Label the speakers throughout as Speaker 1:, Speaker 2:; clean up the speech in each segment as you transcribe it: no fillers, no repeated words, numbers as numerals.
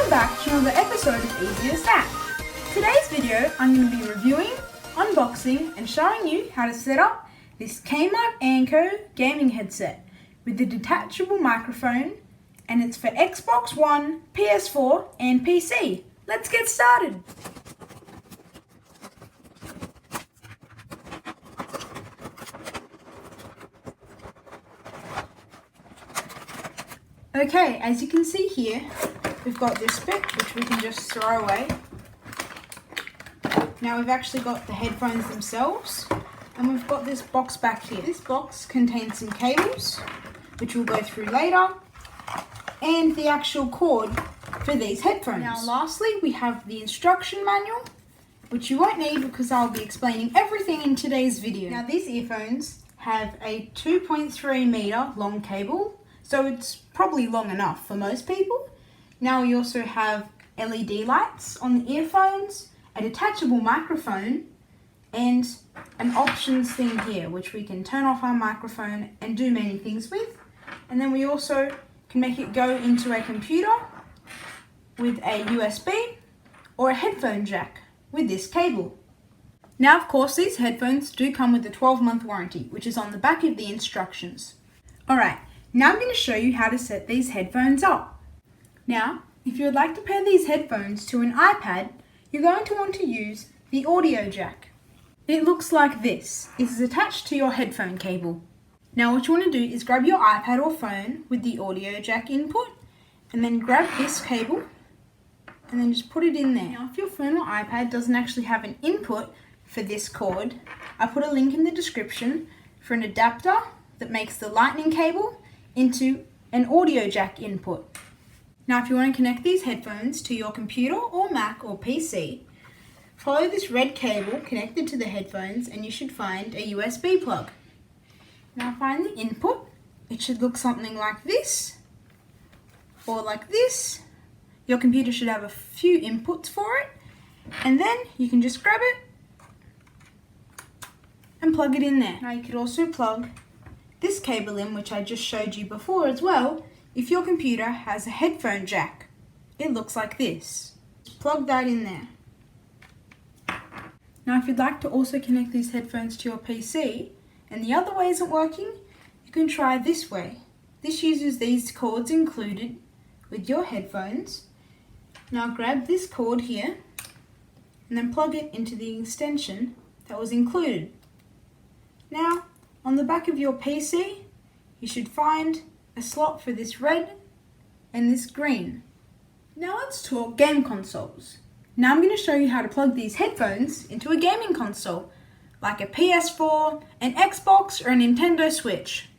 Speaker 1: Welcome back to another episode of Easy as That. Today's video I'm going to be reviewing, unboxing and showing you how to set up this Kmart Anko gaming headset with the detachable microphone, and it's for Xbox One, PS4 and PC. Let's get started. Okay, as you can see here, we've got this bit which we can just throw away. Now we've actually got the headphones themselves, and we've got this box back here. This box contains some cables, which we'll go through later, and the actual cord for these headphones. Now lastly, we have the instruction manual, which you won't need because I'll be explaining everything in today's video. Now these earphones have a 2.3 meter long cable, so it's probably long enough for most people. Now we also have LED lights on the earphones, a detachable microphone, and an options thing here, which we can turn off our microphone and do many things with. And then we also can make it go into a computer with a USB or a headphone jack with this cable. Now of course these headphones do come with a 12-month warranty, which is on the back of the instructions. Alright. Now I'm going to show you how to set these headphones up. Now, if you would like to pair these headphones to an iPad, you're going to want to use the audio jack. It looks like this. It is attached to your headphone cable. Now what you want to do is grab your iPad or phone with the audio jack input, and then grab this cable and then just put it in there. Now if your phone or iPad doesn't actually have an input for this cord, I put a link in the description for an adapter that makes the lightning cable into an audio jack input. Now if you want to connect these headphones to your computer or Mac or PC, follow this red cable connected to the headphones and you should find a USB plug. Now find the input. It should look something like this or like this. Your computer should have a few inputs for it, and then you can just grab it and plug it in there. Now you could also plug this cable in, which I just showed you before as well, if your computer has a headphone jack. It looks like this. Just plug that in there. Now if you'd like to also connect these headphones to your PC and the other way isn't working, you can try this way. This uses these cords included with your headphones. Now grab this cord here and then plug it into the extension that was included. Now on the back of your PC, you should find a slot for this red and this green. Now let's talk game consoles. Now I'm going to show you how to plug these headphones into a gaming console, like a PS4, an Xbox, or a Nintendo Switch.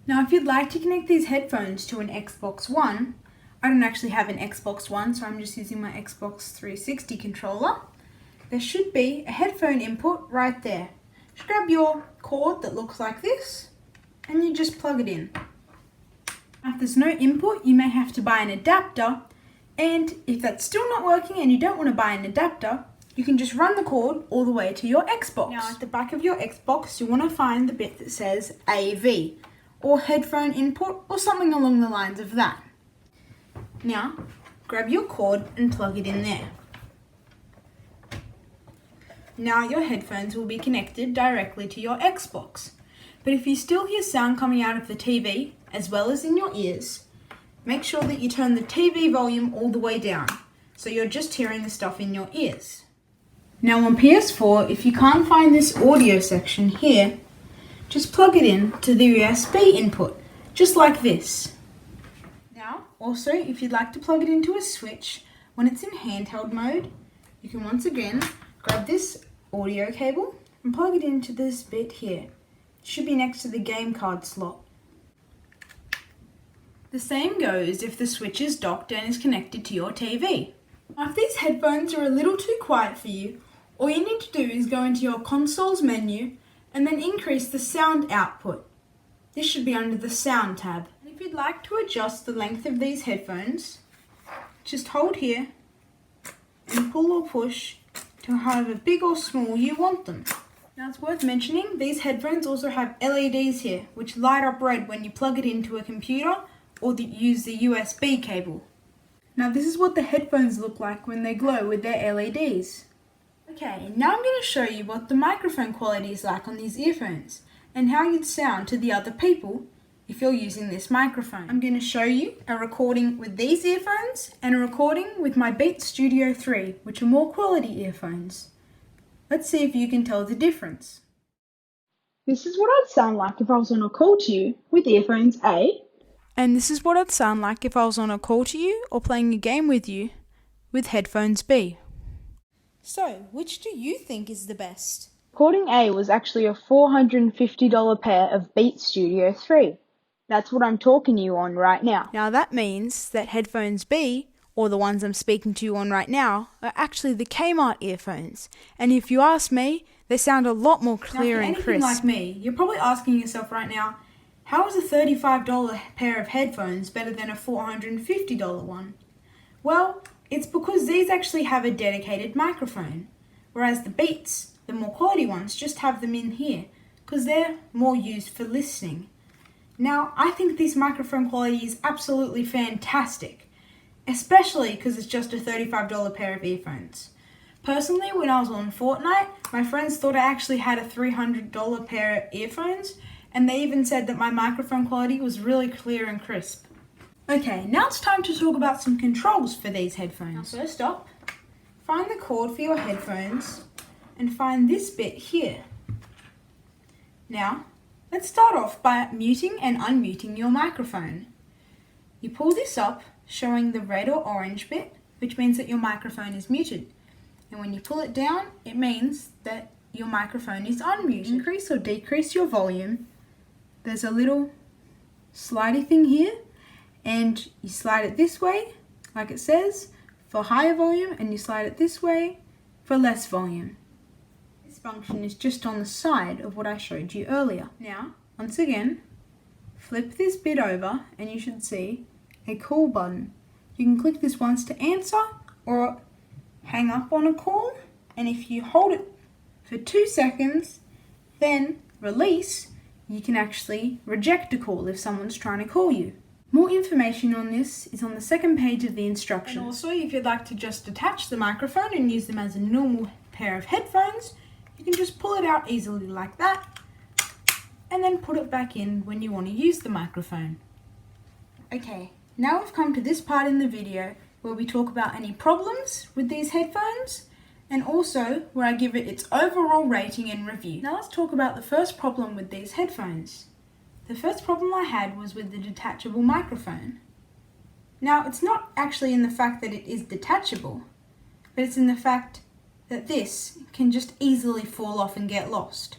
Speaker 1: Now if you'd like to connect these headphones to an Xbox One, I don't actually have an Xbox One, so I'm just using my Xbox 360 controller. There should be a headphone input right there. Just grab your cord that looks like this and you just plug it in. If there's no input, you may have to buy an adapter, and if that's still not working and you don't want to buy an adapter, you can just run the cord all the way to your Xbox. Now at the back of your Xbox, you want to find the bit that says AV or headphone input or something along the lines of that. Now grab your cord and plug it in there. Now your headphones will be connected directly to your Xbox. But if you still hear sound coming out of the TV, as well as in your ears, make sure that you turn the TV volume all the way down, so you're just hearing the stuff in your ears. Now on PS4, if you can't find this audio section here, just plug it in to the USB input, just like this. Now, also, if you'd like to plug it into a Switch, when it's in handheld mode, you can once again grab this audio cable and plug it into this bit here. It should be next to the game card slot. The same goes if the Switch is docked and is connected to your TV. Now, if these headphones are a little too quiet for you, all you need to do is go into your consoles menu and then increase the sound output. This should be under the sound tab. And if you'd like to adjust the length of these headphones, just hold here and pull or push to however big or small you want them. Now it's worth mentioning, these headphones also have LEDs here, which light up red when you plug it into a computer or use the USB cable. Now this is what the headphones look like when they glow with their LEDs. Okay, now I'm going to show you what the microphone quality is like on these earphones and how you'd sound to the other people if you're using this microphone. I'm going to show you a recording with these earphones and a recording with my Beats Studio 3, which are more quality earphones. Let's see if you can tell the difference. This is what I'd sound like if I was on a call to you with earphones A. And this is what I'd sound like if I was on a call to you or playing a game with you with headphones B. So, which do you think is the best? Recording A was actually a $450 pair of Beats Studio 3. That's what I'm talking to you on right now. Now that means that headphones B, or the ones I'm speaking to you on right now, are actually the Kmart earphones. And if you ask me, they sound a lot more clear and crisp. Like me, you're probably asking yourself right now, how is a $35 pair of headphones better than a $450 one? Well, it's because these actually have a dedicated microphone, whereas the Beats, the more quality ones, just have them in here, because they're more used for listening. Now, I think this microphone quality is absolutely fantastic, especially because it's just a $35 pair of earphones. Personally, when I was on Fortnite, my friends thought I actually had a $300 pair of earphones, and they even said that my microphone quality was really clear and crisp. Okay, now it's time to talk about some controls for these headphones. Now first up, find the cord for your headphones and find this bit here. Now, let's start off by muting and unmuting your microphone. You pull this up, showing the red or orange bit, which means that your microphone is muted. And when you pull it down, it means that your microphone is unmuted. Increase or decrease your volume. There's a little slidey thing here, and you slide it this way, like it says, for higher volume, and you slide it this way for less volume. This function is just on the side of what I showed you earlier. Now, once again, flip this bit over and you should see a call button. You can click this once to answer or hang up on a call, and if you hold it for 2 seconds, then release, you can actually reject a call if someone's trying to call you. More information on this is on the second page of the instructions. And also, if you'd like to just detach the microphone and use them as a normal pair of headphones, you can just pull it out easily like that, and then put it back in when you want to use the microphone. Okay, now we've come to this part in the video where we talk about any problems with these headphones, and also where I give it its overall rating and review. Now let's talk about the first problem with these headphones. The first problem I had was with the detachable microphone. Now, it's not actually in the fact that it is detachable, but it's in the fact that this can just easily fall off and get lost.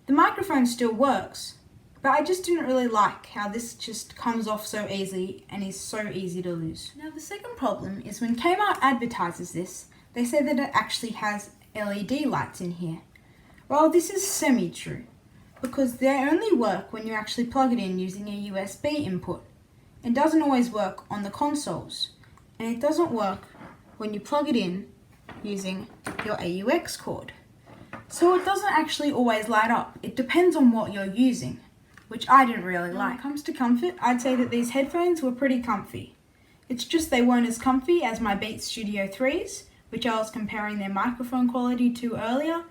Speaker 1: The microphone still works, but I just didn't really like how this just comes off so easily and is so easy to lose. Now, the second problem is when Kmart advertises this, they say that it actually has LED lights in here. Well, this is semi-true, because they only work when you actually plug it in using a USB input. It doesn't always work on the consoles, and it doesn't work when you plug it in using your AUX cord. So it doesn't actually always light up. It depends on what you're using, which I didn't really like. When it comes to comfort, I'd say that these headphones were pretty comfy. It's just they weren't as comfy as my Beats Studio 3s, which I was comparing their microphone quality to earlier,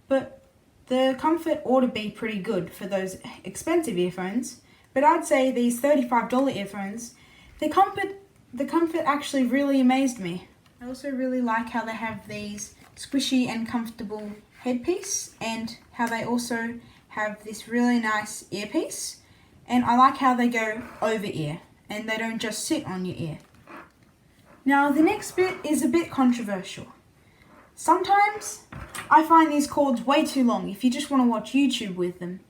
Speaker 1: but the comfort ought to be pretty good for those expensive earphones. But I'd say these $35 earphones, the comfort actually really amazed me. I also really like how they have these squishy and comfortable headpiece, and how they also have this really nice earpiece, and I like how they go over ear and they don't just sit on your ear. Now the next bit is a bit controversial. Sometimes I find these cords way too long if you just want to watch YouTube with them.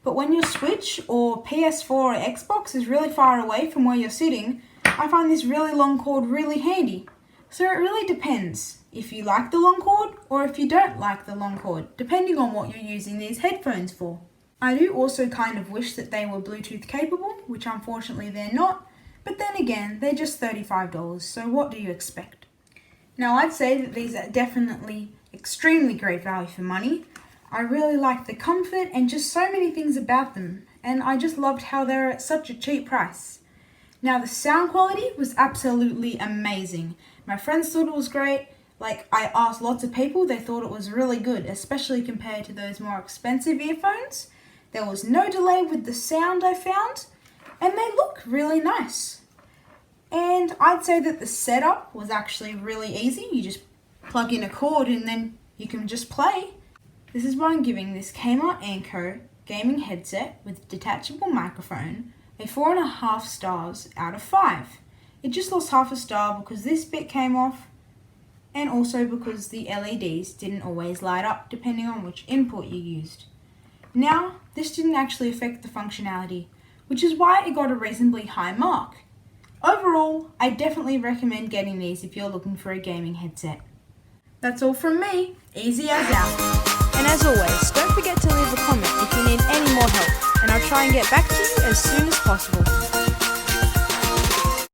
Speaker 1: But when your Switch or PS4 or Xbox is really far away from where you're sitting, I find this really long cord really handy. So it really depends if you like the long cord or if you don't like the long cord, depending on what you're using these headphones for. I do also kind of wish that they were Bluetooth capable, which unfortunately they're not, but then again, they're just $35, so what do you expect? Now I'd say that these are definitely extremely great value for money. I really like the comfort and just so many things about them, and I just loved how they're at such a cheap price. Now the sound quality was absolutely amazing. My friends thought it was great. Like, I asked lots of people, they thought it was really good, especially compared to those more expensive earphones. There was no delay with the sound I found, and they look really nice. And I'd say that the setup was actually really easy. You just plug in a cord and then you can just play. This is why I'm giving this Kmart Anko gaming headset with detachable microphone a 4.5 stars out of 5. It just lost half a star because this bit came off, and also because the LEDs didn't always light up depending on which input you used. Now, this didn't actually affect the functionality, which is why it got a reasonably high mark. Overall, I definitely recommend getting these if you're looking for a gaming headset. That's all from me, easy as out.
Speaker 2: And as always, don't forget to leave a comment if you need any more help, and I'll try and get back to you as soon as possible.